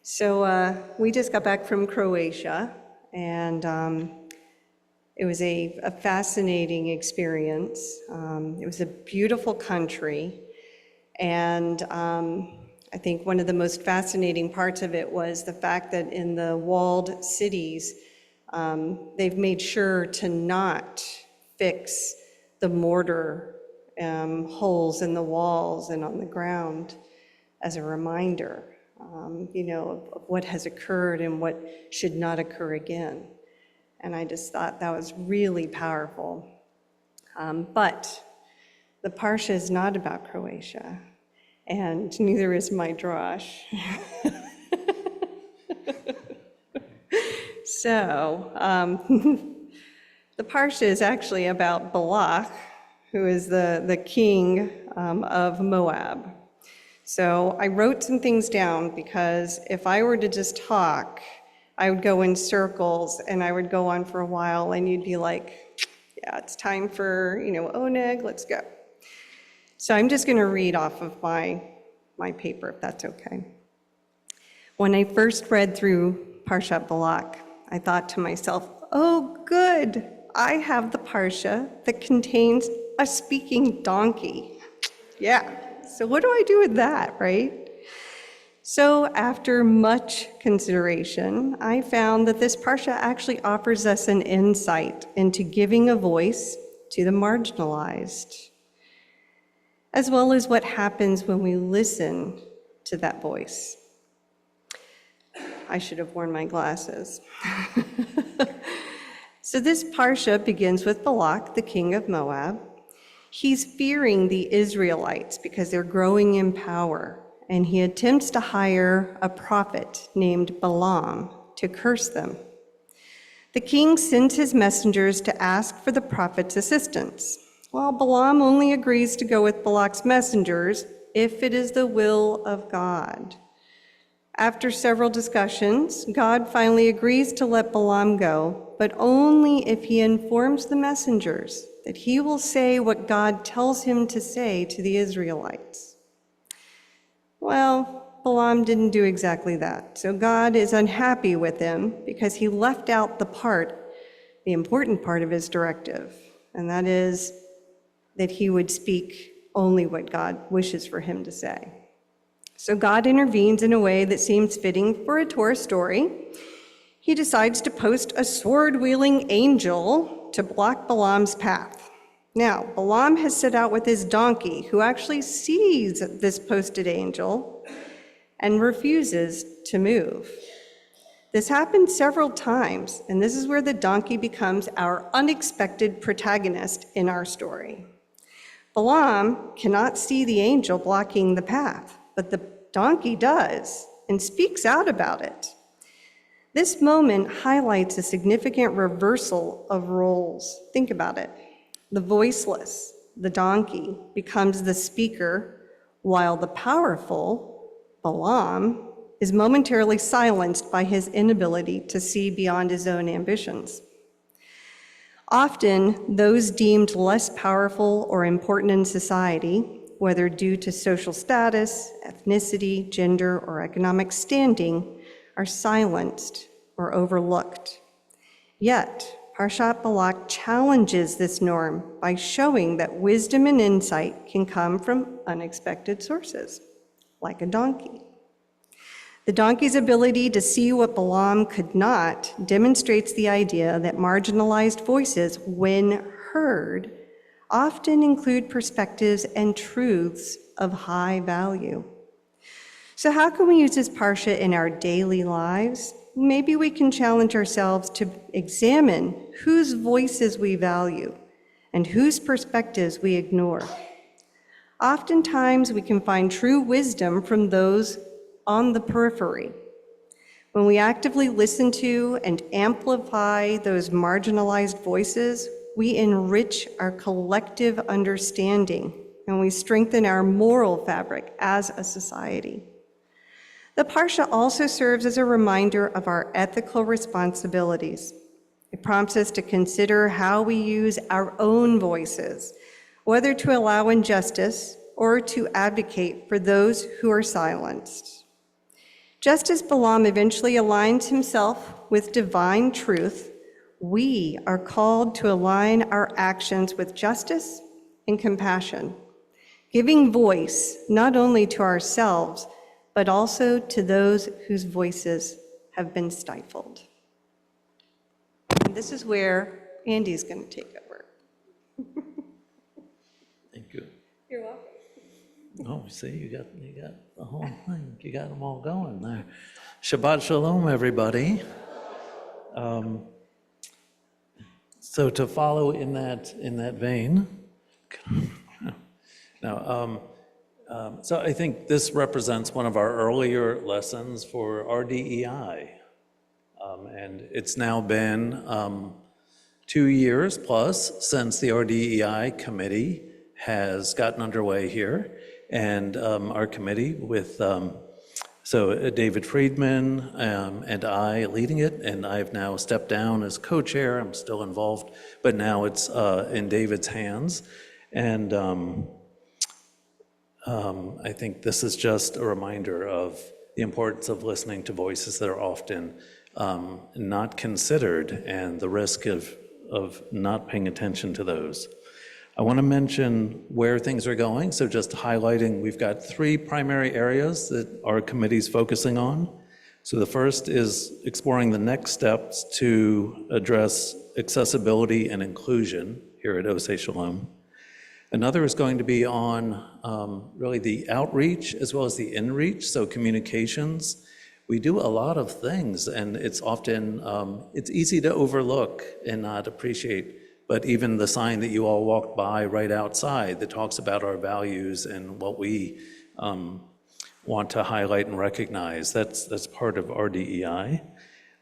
So we just got back from Croatia, and it was a fascinating experience. It was a beautiful country, and I think one of the most fascinating parts of it was the fact that in the walled cities, they've made sure to not fix the mortar holes in the walls and on the ground as a reminder, of what has occurred and what should not occur again. And I just thought that was really powerful. But the Parsha is not about Croatia, and neither is my Drash. So, the Parsha is actually about Balak, who is the king of Moab. So I wrote some things down because if I were to just talk, I would go in circles and I would go on for a while and you'd be like, yeah, it's time for, Oneg, let's go. So I'm just gonna read off of my paper, if that's okay. When I first read through Parshat Balak, I thought to myself, oh good, I have the Parsha that contains a speaking donkey. Yeah. So what do I do with that, right? So after much consideration, I found that this Parsha actually offers us an insight into giving a voice to the marginalized, as well as what happens when we listen to that voice. I should have worn my glasses. So this Parsha begins with Balak, the king of Moab. He's fearing the Israelites because they're growing in power, and he attempts to hire a prophet named Balaam to curse them. The king sends his messengers to ask for the prophet's assistance. Well, Balaam only agrees to go with Balak's messengers if it is the will of God. After several discussions, God finally agrees to let Balaam go, but only if he informs the messengers that he will say what God tells him to say to the Israelites. Well, Balaam didn't do exactly that, so God is unhappy with him because he left out the important part of his directive, and that is that he would speak only what God wishes for him to say. So God intervenes in a way that seems fitting for a Torah story. He decides to post a sword-wielding angel to block Balaam's path. Now, Balaam has set out with his donkey, who actually sees this posted angel and refuses to move. This happens several times, and this is where the donkey becomes our unexpected protagonist in our story. Balaam cannot see the angel blocking the path, but the donkey does and speaks out about it. This moment highlights a significant reversal of roles. Think about it. The voiceless, the donkey, becomes the speaker, while the powerful, Balaam, is momentarily silenced by his inability to see beyond his own ambitions. Often, those deemed less powerful or important in society, whether due to social status, ethnicity, gender, or economic standing, are silenced or overlooked. Yet, Parshat Balak challenges this norm by showing that wisdom and insight can come from unexpected sources, like a donkey. The donkey's ability to see what Balaam could not demonstrates the idea that marginalized voices, when heard, often include perspectives and truths of high value. So how can we use this Parsha in our daily lives? Maybe we can challenge ourselves to examine whose voices we value and whose perspectives we ignore. Oftentimes, we can find true wisdom from those on the periphery. When we actively listen to and amplify those marginalized voices, we enrich our collective understanding and we strengthen our moral fabric as a society. The Parsha also serves as a reminder of our ethical responsibilities. It prompts us to consider how we use our own voices, whether to allow injustice or to advocate for those who are silenced. Just as Balaam eventually aligns himself with divine truth, we are called to align our actions with justice and compassion, giving voice not only to ourselves, but also to those whose voices have been stifled. And this is where Andy's going to take over. Thank you. You're welcome. Oh, see, you got the whole thing. You got them all going there. Shabbat shalom, everybody. So to follow in that vein, now, so I think this represents one of our earlier lessons for RDEI, and it's now been 2 years plus since the RDEI committee has gotten underway here. And our committee with, David Friedman and I leading it, and I've now stepped down as co-chair. I'm still involved, but now it's in David's hands. And I think this is just a reminder of the importance of listening to voices that are often not considered and the risk of not paying attention to those. I want to mention where things are going, so just highlighting, we've got 3 primary areas that our committee's focusing on. So the first is exploring the next steps to address accessibility and inclusion here at Oseh Shalom. Another is going to be on really the outreach as well as the inreach, so communications. We do a lot of things, and it's often, it's easy to overlook and not appreciate. But even the sign that you all walked by right outside that talks about our values and what we want to highlight and recognize, that's part of RDEI.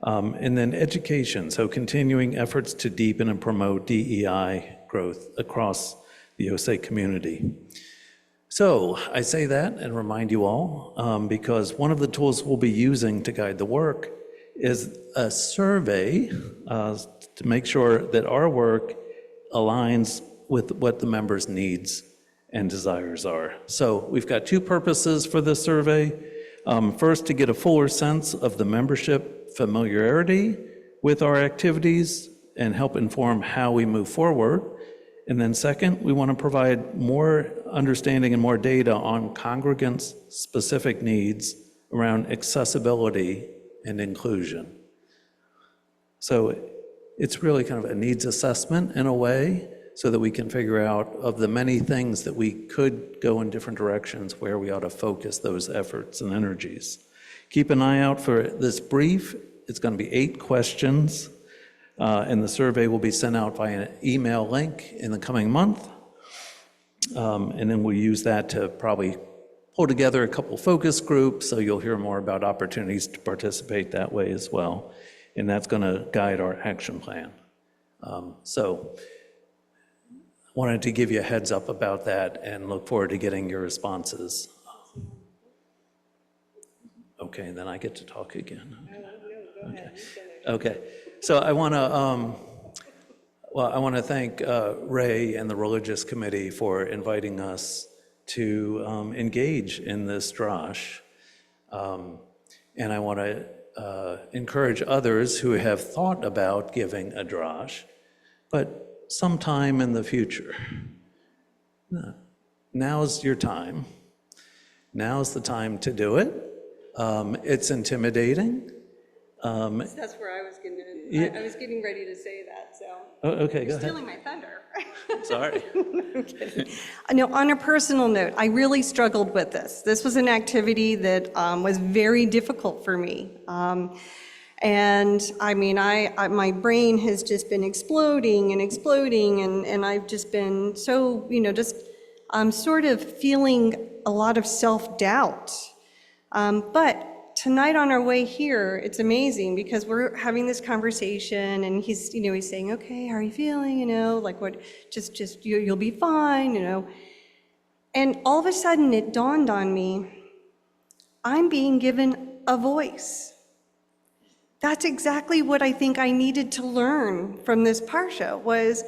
And then education, so continuing efforts to deepen and promote DEI growth across the Oseh community. So I say that and remind you all, because one of the tools we'll be using to guide the work is a survey to make sure that our work aligns with what the members' needs and desires are. So we've got 2 purposes for this survey. First, to get a fuller sense of the membership familiarity with our activities and help inform how we move forward. And then second, we want to provide more understanding and more data on congregants' specific needs around accessibility and inclusion. So it's really kind of a needs assessment in a way, so that we can figure out, of the many things that we could go in different directions, where we ought to focus those efforts and energies. Keep an eye out for this brief. It's going to be 8 questions, and the survey will be sent out via an email link in the coming month. And then we'll use that to probably pull together a couple focus groups, so you'll hear more about opportunities to participate that way as well. And that's going to guide our action plan. So wanted to give you a heads up about that and look forward to getting your responses. Okay, and then I get to talk again. Okay. Okay. So I want to thank Ray and the Religious Committee for inviting us to engage in this Drash. And I want to encourage others who have thought about giving a Drash, but sometime in the future. Now's your time. Now's the time to do it. It's intimidating. That's where I was going to, I was getting ready to say that, so. Oh, okay, go ahead. Stealing my thunder. Sorry. I'm kidding. No, on a personal note, I really struggled with this. This was an activity that was very difficult for me. And I mean, my brain has just been exploding, and I've just been so, I'm sort of feeling a lot of self-doubt. But tonight on our way here, it's amazing because we're having this conversation, and he's saying, okay, how are you feeling? Like what, just you'll be fine, And all of a sudden it dawned on me, I'm being given a voice. That's exactly what I think I needed to learn from this Parsha, was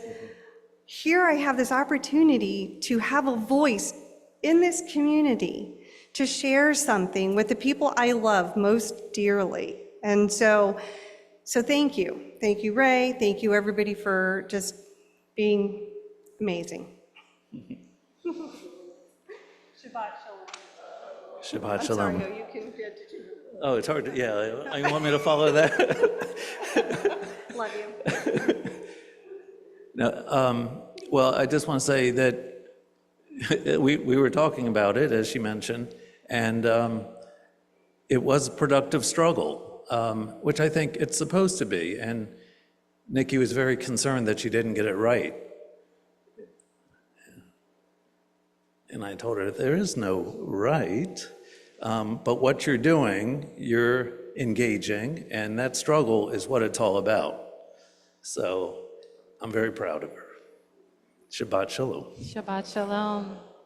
here I have this opportunity to have a voice in this community, to share something with the people I love most dearly. And so thank you. Thank you, Ray. Thank you, everybody, for just being amazing. Shabbat shalom. Shabbat I'm shalom. sorry, you can get to do. Oh, it's hard to, yeah, you want me to follow that? Love you. No, well, I just want to say that we were talking about it, as she mentioned, and it was a productive struggle, which I think it's supposed to be. And Nikki was very concerned that she didn't get it right. And I told her, there is no right, but what you're doing, you're engaging, and that struggle is what it's all about. So I'm very proud of her. Shabbat shalom. Shabbat shalom.